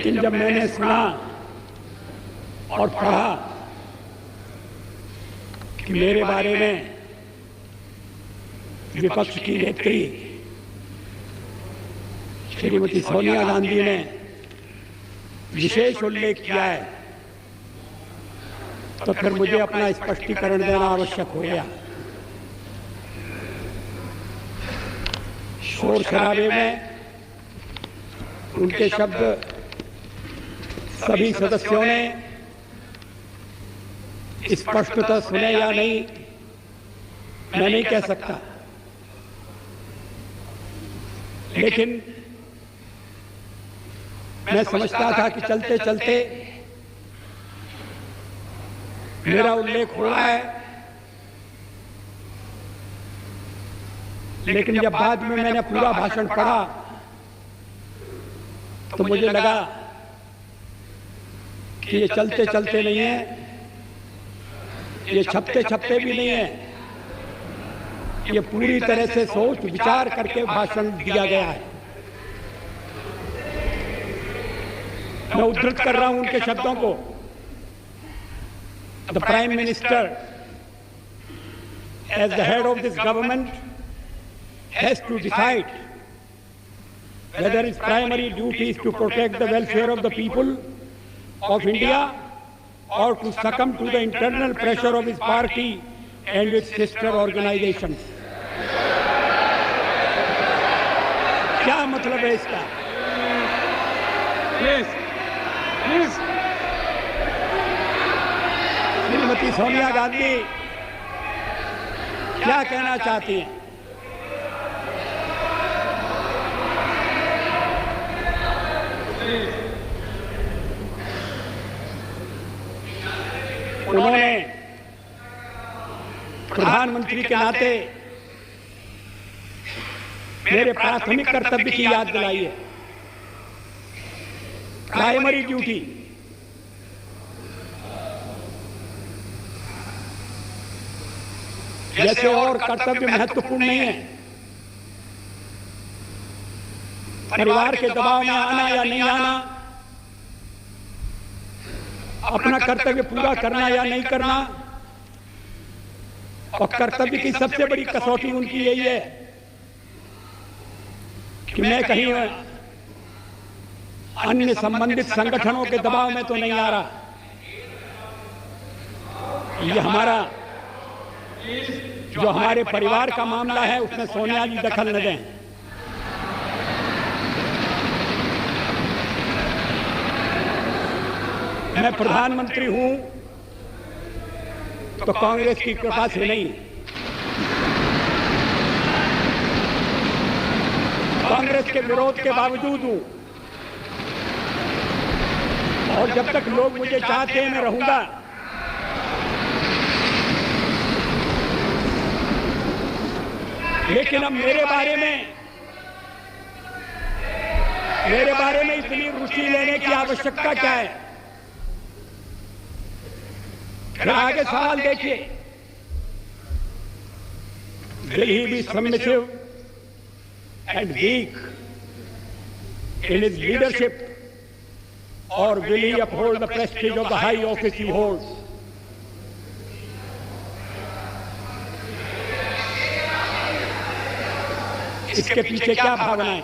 लेकिन जब मैंने सुना और पढ़ा कि मेरे बारे में विपक्ष की नेत्री श्रीमती सोनिया गांधी ने विशेष उल्लेख किया है, तो फिर मुझे अपना स्पष्टीकरण देना आवश्यक हो गया। शोर शराबे में उनके शब्द सभी सदस्यों ने स्पष्टतः सुने या नहीं, मैं नहीं कह सकता, लेकिन मैं समझता था कि चलते चलते मेरा उल्लेख हो रहा है, लेकिन जब बाद में मैंने पूरा भाषण पढ़ा तो मुझे लगा कि ये चलते चलते नहीं है, ये छपते छपते भी नहीं है, ये पूरी तरह से सोच विचार करके भाषण दिया गया है। मैं उद्धृत कर रहा हूं उनके शब्दों को। The prime minister as the head of this government has to decide whether its primary duty is to protect the welfare of the people of India or to succumb to the internal pressure of his party and its sister organizations. क्या मतलब है इसका? श्रीमती सोनिया गांधी क्या कहना चाहती हैं? उन्होंने प्रधानमंत्री के नाते मेरे प्राथमिक कर्तव्य की याद दिलाई है। प्राइमरी ड्यूटी, जैसे और कर्तव्य महत्वपूर्ण नहीं है, परिवार के दबाव में आना या नहीं आना, अपना कर्तव्य पूरा करना या नहीं करना, और कर्तव्य की सबसे बड़ी कसौटी उनकी यही है कि मैं कहीं अन्य संबंधित संगठनों के दबाव में तो नहीं आ रहा। ये हमारा जो हमारे परिवार का मामला है उसमें सोनिया जी दखल न दें। मैं प्रधानमंत्री हूं तो कांग्रेस की कृपा से नहीं, कांग्रेस के विरोध के बावजूद हूं, और जब तक लोग मुझे चाहते हैं मैं रहूंगा। लेकिन अब मेरे बारे में इतनी रुचि लेने की आवश्यकता क्या है? फिर आगे सवाल देखिए, will he be submissive and weak in his leadership, or will he uphold the prestige of the high office he holds? इसके पीछे क्या भावना है?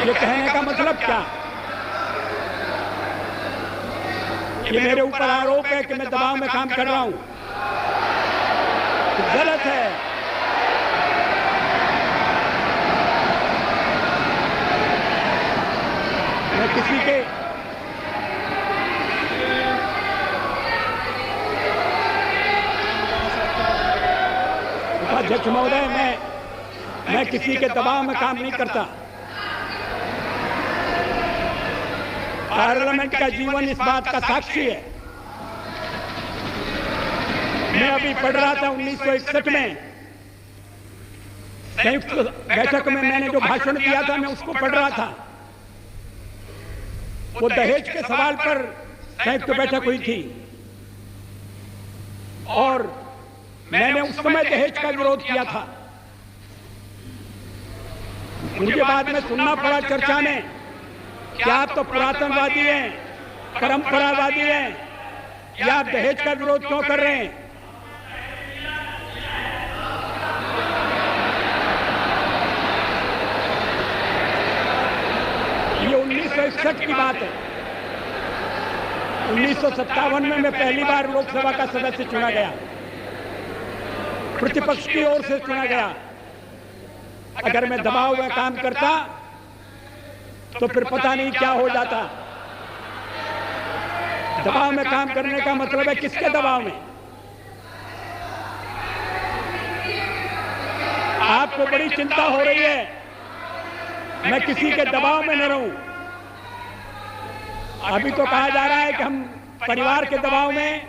ये कहने का मतलब क्या? ये मेरे ऊपर आरोप है कि मैं दबाव में काम कर रहा हूं, गलत है। मैं किसी के अध्यक्ष महोदय, मैं किसी के दबाव में काम नहीं करता। पार्लियामेंट का जीवन इस बात का साक्षी है। मैं अभी पढ़ रहा था 1961 में संयुक्त बैठक में मैंने जो भाषण दिया था, मैं उसको पढ़ रहा था। वो दहेज के सवाल पर संयुक्त बैठक हुई थी और मैंने उस समय दहेज का विरोध किया था। मुझे बाद में सुनना पड़ा चर्चा में कि आप तो पुरातनवादी हैं, परंपरावादी हैं, या आप दहेज का विरोध क्यों कर रहे हैं? ये 1961 की बात है। 1957 में मैं पहली बार लोकसभा का सदस्य चुना गया, प्रतिपक्ष की ओर से चुना गया। अगर मैं दबाव में काम करता तो फिर पता नहीं क्या हो जाता। दबाव में काम करने का मतलब है किसके दबाव में? आपको बड़ी चिंता हो रही है मैं किसी के दबाव में न रहूं। अभी तो कहा जा रहा है कि हम परिवार के दबाव में,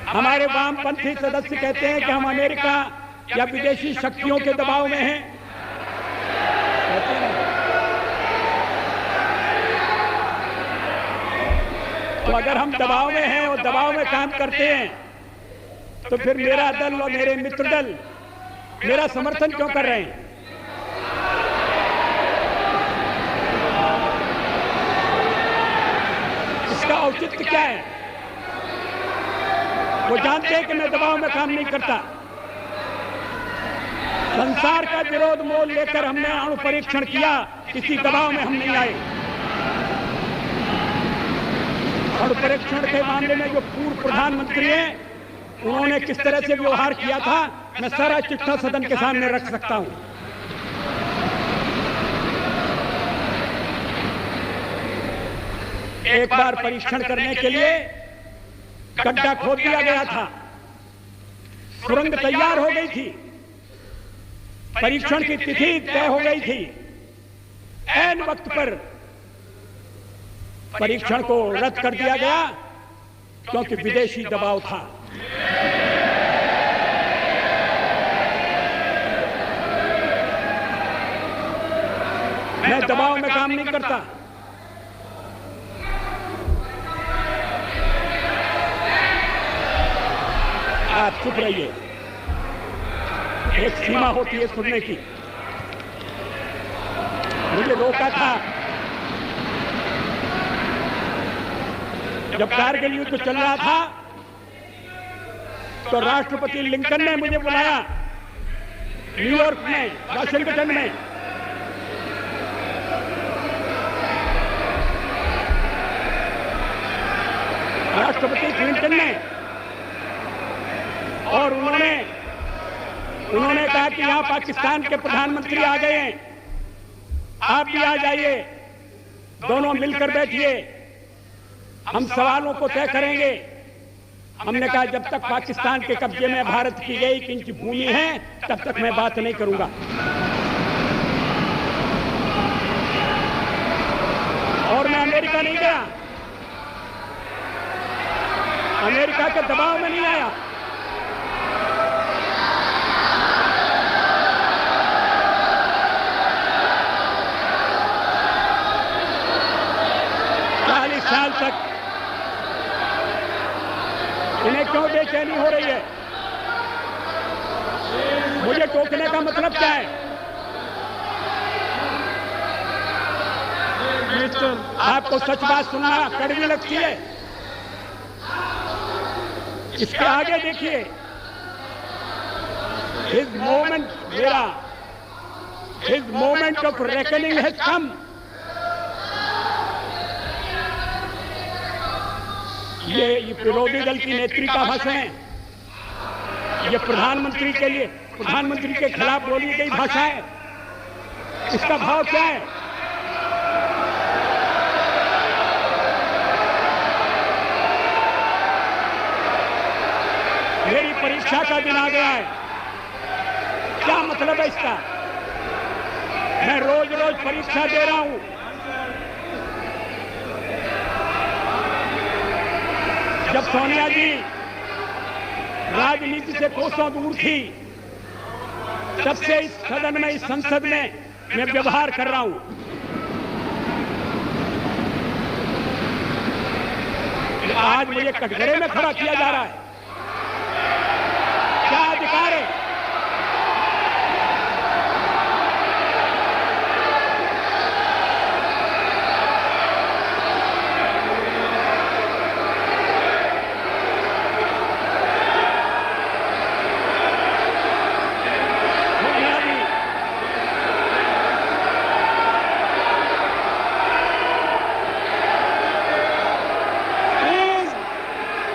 हमारे वामपंथी सदस्य कहते हैं कि हम अमेरिका या विदेशी शक्तियों के दबाव में हैं। तो अगर हम दबाव में हैं और दबाव में काम करते हैं तो फिर मेरा दल और मेरे मित्र दल मेरा समर्थन क्यों कर रहे हैं? इसका औचित्य क्या है? वो जानते हैं कि मैं दबाव में काम नहीं करता। संसार का विरोध मोल लेकर हमने अणु परीक्षण किया, किसी दबाव में हम नहीं आए। अणु परीक्षण के मामले में जो पूर्व प्रधानमंत्री हैं उन्होंने किस तरह से व्यवहार किया था मैं सारा चिट्ठा सदन के सामने रख सकता हूं। एक बार परीक्षण करने के लिए गड्ढा खोद दिया गया था, सुरंग तैयार हो गई थी, परीक्षण की तिथि तय हो गई थी। ऐन वक्त पर परीक्षण को रद्द कर दिया गया क्योंकि विदेशी दबाव था। मैं दबाव में काम नहीं करता। आप चुप रहिए, एक सीमा होती है सुनने की। मुझे रोका था जब कारगिल युद्ध चल रहा था तो राष्ट्रपति लिंकन ने मुझे बुलाया न्यूयॉर्क में, वाशिंगटन में। राष्ट्रपति क्लिंटन ने, और उन्होंने कहा कि यहां पाकिस्तान के प्रधानमंत्री आ गए हैं, आप भी आ जाइए, दोनों मिलकर बैठिए, हम सवालों को तय करेंगे। हमने कहा जब तक पाकिस्तान के कब्जे में भारत की 1 इंच भूमि है तब तक मैं बात नहीं करूंगा। और मैं अमेरिका नहीं गया, अमेरिका के दबाव में नहीं आया। साल तक इन्हें क्यों बेचैनी हो रही है? मुझे टोकने का मतलब क्या है? आपको सच बात सुनना कड़वी लगती है? इसके आगे देखिए, his moment of reckoning has come। ये विरोधी दल की नेत्री का भाषण है, ये प्रधानमंत्री के लिए, प्रधानमंत्री के खिलाफ बोली गई भाषा है। इसका भाव क्या है? मेरी परीक्षा का दिन आ गया है, क्या मतलब है इसका? मैं रोज रोज परीक्षा दे रहा हूं। जब सोनिया जी राजनीति से कोसों दूर थी तब से इस सदन में, इस संसद में मैं व्यवहार कर रहा हूं। आज मुझे कटघरे में खड़ा किया जा रहा है, क्या अधिकार है?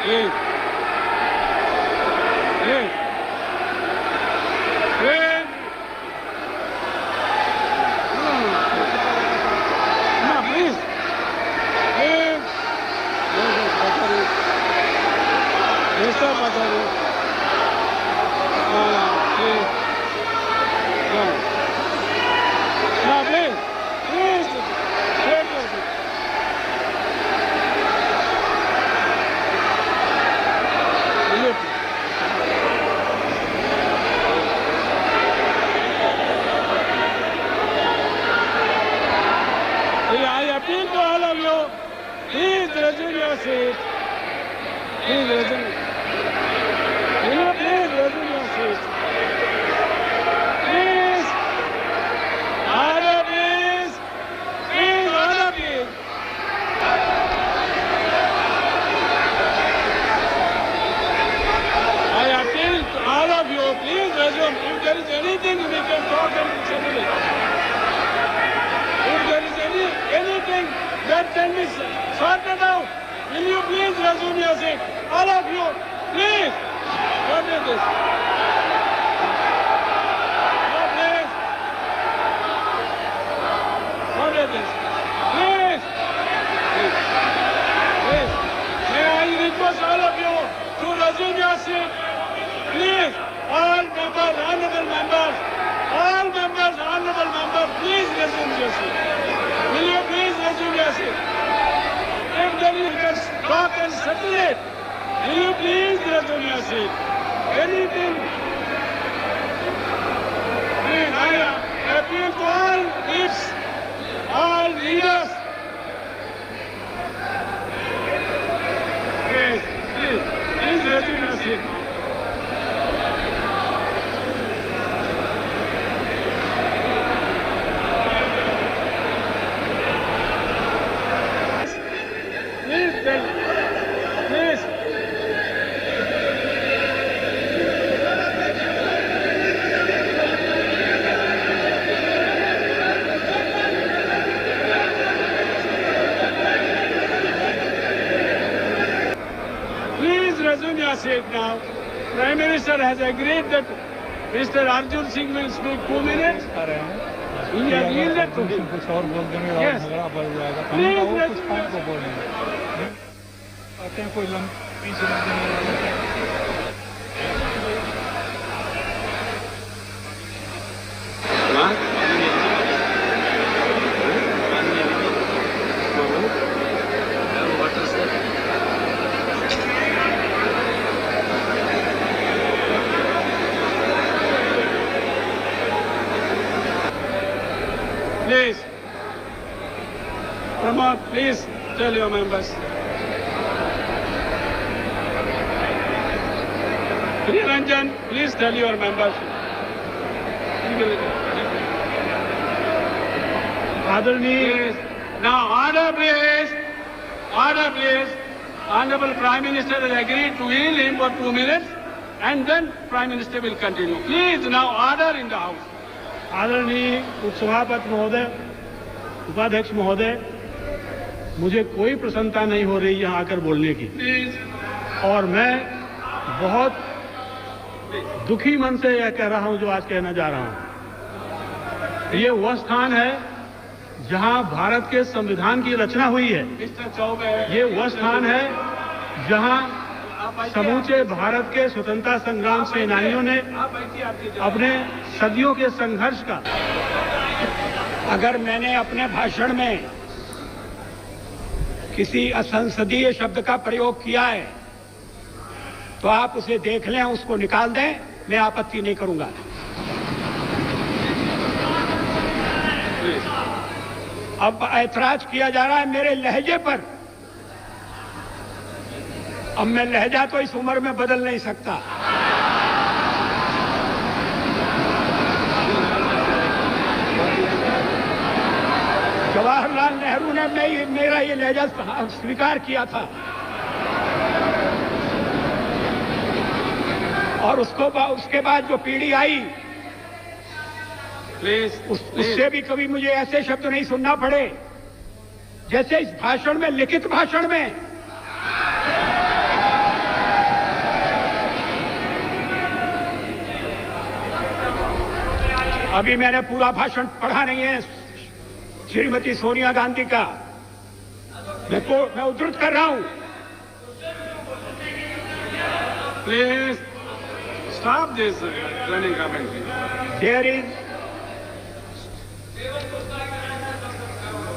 Please. Please. Please. No, please. Please. Mr. Patari. Please. No. No, please. Please. Take your seat. I appeal to all of you, please resume your seat. Please resume. Will you please resume your seat? Please. Order, please. Please, order, please. I appeal to all of you, please resume. If there is anything, we can talk and settle it. If there is anything that can be sorted out, will you please resume your seat? All of you, please. What is this? No, please. What is this? Please. Please. Please. May I request all of you to resume your seat? Please. All members, honorable members, please resume your seat. Will you please resume your seat? If there is talk and settle it, will you please resume your seat? Anything? Please, I appeal to all chiefs, all leaders. Please resume your seat. Please. Please resume your seat now. Prime Minister has agreed that Mr. Arjun Singh will speak 2 minutes. He has yielded to him. Yes. Please resume your seat. कोई लंबी से Please, Pramod, please tell your members. Ranjan, please tell your members. Adharni, now order please. Order please. Honorable Prime Minister has agreed to yield him for 2 minutes and then Prime Minister will continue. Please now order in the House. आदरणीय उपसभापति महोदय, उपाध्यक्ष महोदय, मुझे कोई प्रसन्नता नहीं हो रही यहाँ आकर बोलने की और मैं बहुत दुखी मन से यह कह रहा हूं जो आज कहना जा रहा हूं। ये वह स्थान है जहां भारत के संविधान की रचना हुई है। ये वह स्थान है जहां समूचे भारत के स्वतंत्रता संग्राम सेनानियों ने अपने सदियों के संघर्ष का, अगर मैंने अपने भाषण में किसी असंसदीय शब्द का प्रयोग किया है तो आप उसे देख लें, उसको निकाल दें, मैं आपत्ति नहीं करूंगा। अब ऐतराज किया जा रहा है मेरे लहजे पर। अब मैं लहजा तो इस उम्र में बदल नहीं सकता। जवाहरलाल नेहरू ने मेरा ये लहजा स्वीकार किया था और उसके बाद जो पीढ़ी आई उससे भी कभी मुझे ऐसे शब्द नहीं सुनना पड़े जैसे इस भाषण में, लिखित भाषण में अभी मैंने पूरा भाषण पढ़ा नहीं है श्रीमती सोनिया गांधी का, मैं उद्धृत कर रहा हूं। Please stop this running commentary.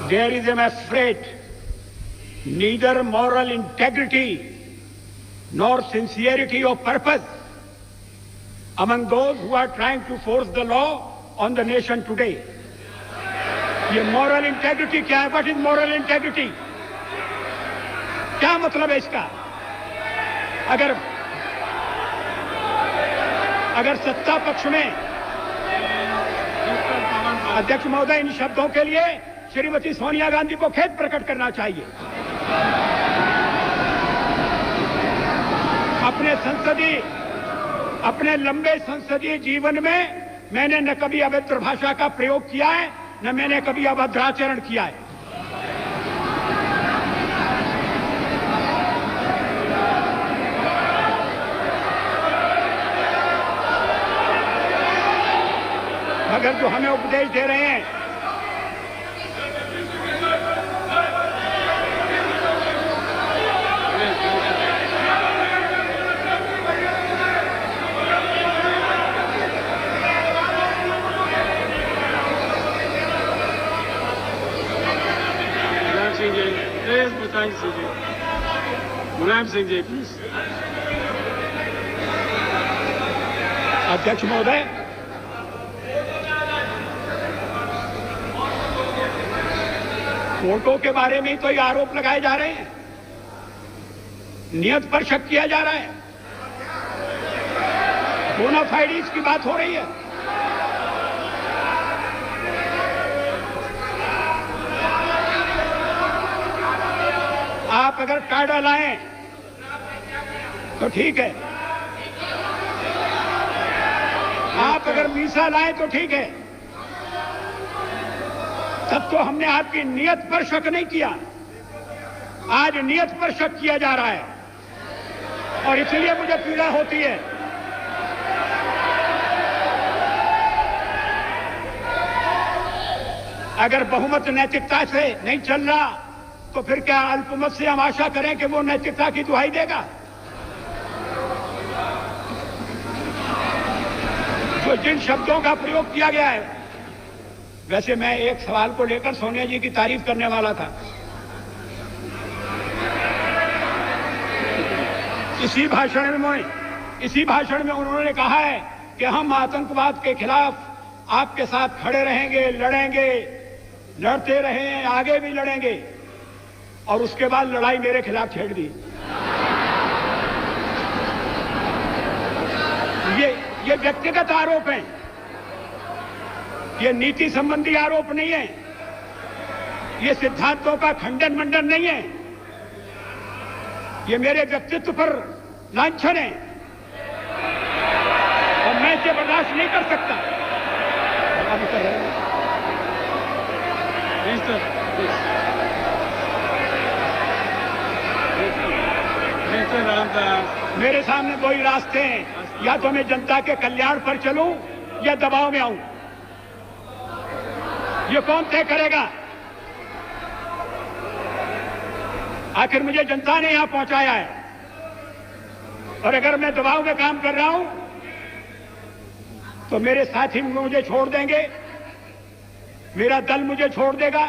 There is, I'm afraid, neither moral integrity nor sincerity of purpose among those who are trying to force the law on the nation today. ये moral integrity क्या है? What is moral integrity? क्या मतलब है इसका? अगर सत्ता पक्ष में अध्यक्ष महोदय, इन शब्दों के लिए श्रीमती सोनिया गांधी को खेद प्रकट करना चाहिए। अपने लंबे संसदीय जीवन में मैंने न कभी अभद्र भाषा का प्रयोग किया है, न मैंने कभी अभद्राचरण किया है। मगर जो हमें उपदेश दे रहे हैं, मुलायम सिंह जी, प्लीज। अध्यक्ष महोदय, वोटों के बारे में तो ये आरोप लगाए जा रहे हैं, नियत पर शक किया जा रहा है, बोनाफाइड्स की बात हो रही है। आप अगर कायदा लाएं तो ठीक है, आप अगर मीसा लाएं तो ठीक है, तब तो हमने आपकी नियत पर शक नहीं किया। आज नियत पर शक किया जा रहा है और इसलिए मुझे पीड़ा होती है। अगर बहुमत नैतिकता से नहीं चल रहा तो फिर क्या अल्पमत से हम आशा करें कि वो नैतिकता की दुहाई देगा? तो जिन शब्दों का प्रयोग किया गया है, वैसे मैं एक सवाल को लेकर सोनिया जी की तारीफ करने वाला था। इसी भाषण में उन्होंने कहा है कि हम आतंकवाद के खिलाफ आपके साथ खड़े रहेंगे, लड़ेंगे, लड़ते रहे, आगे भी लड़ेंगे, और उसके बाद लड़ाई मेरे खिलाफ छेड़ दी। ये व्यक्तिगत आरोप हैं, ये नीति संबंधी आरोप नहीं है, ये सिद्धांतों का खंडन मंडन नहीं है, ये मेरे व्यक्तित्व पर लांछन है और मैं इसे बर्दाश्त नहीं कर सकता। मेरे सामने दो ही रास्ते हैं, या तो मैं जनता के कल्याण पर चलूं या दबाव में आऊं। ये कौन तय करेगा? आखिर मुझे जनता ने यहां पहुंचाया है, और अगर मैं दबाव में काम कर रहा हूं तो मेरे साथी मुझे छोड़ देंगे, मेरा दल मुझे छोड़ देगा।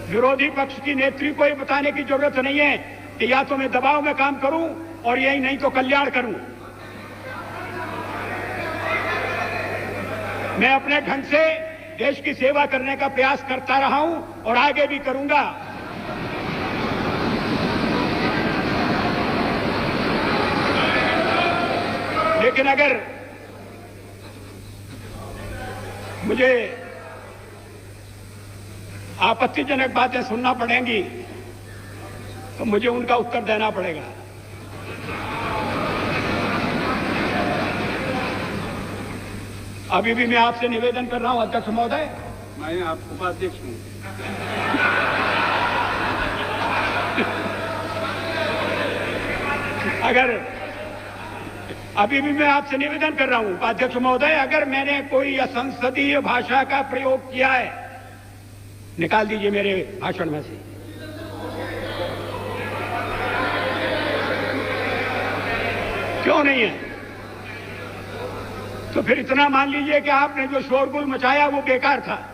विरोधी पक्ष की नेत्री को ये बताने की जरूरत नहीं है कि या तो मैं दबाव में काम करूं और यही नहीं तो कल्याण करूं। मैं अपने ढंग से देश की सेवा करने का प्रयास करता रहा हूं और आगे भी करूंगा। लेकिन अगर मुझे आपत्तिजनक बातें सुनना पड़ेंगी तो मुझे उनका उत्तर देना पड़ेगा। अभी भी मैं आपसे निवेदन कर रहा हूं अध्यक्ष महोदय, मैं आप उपाध्यक्ष हूं। अभी भी मैं आपसे निवेदन कर रहा हूं उपाध्यक्ष महोदय, अगर मैंने कोई असंसदीय भाषा का प्रयोग किया है, निकाल दीजिए मेरे भाषण में से। क्यों नहीं है? तो फिर इतना मान लीजिए कि आपने जो शोरगुल मचाया वो बेकार था।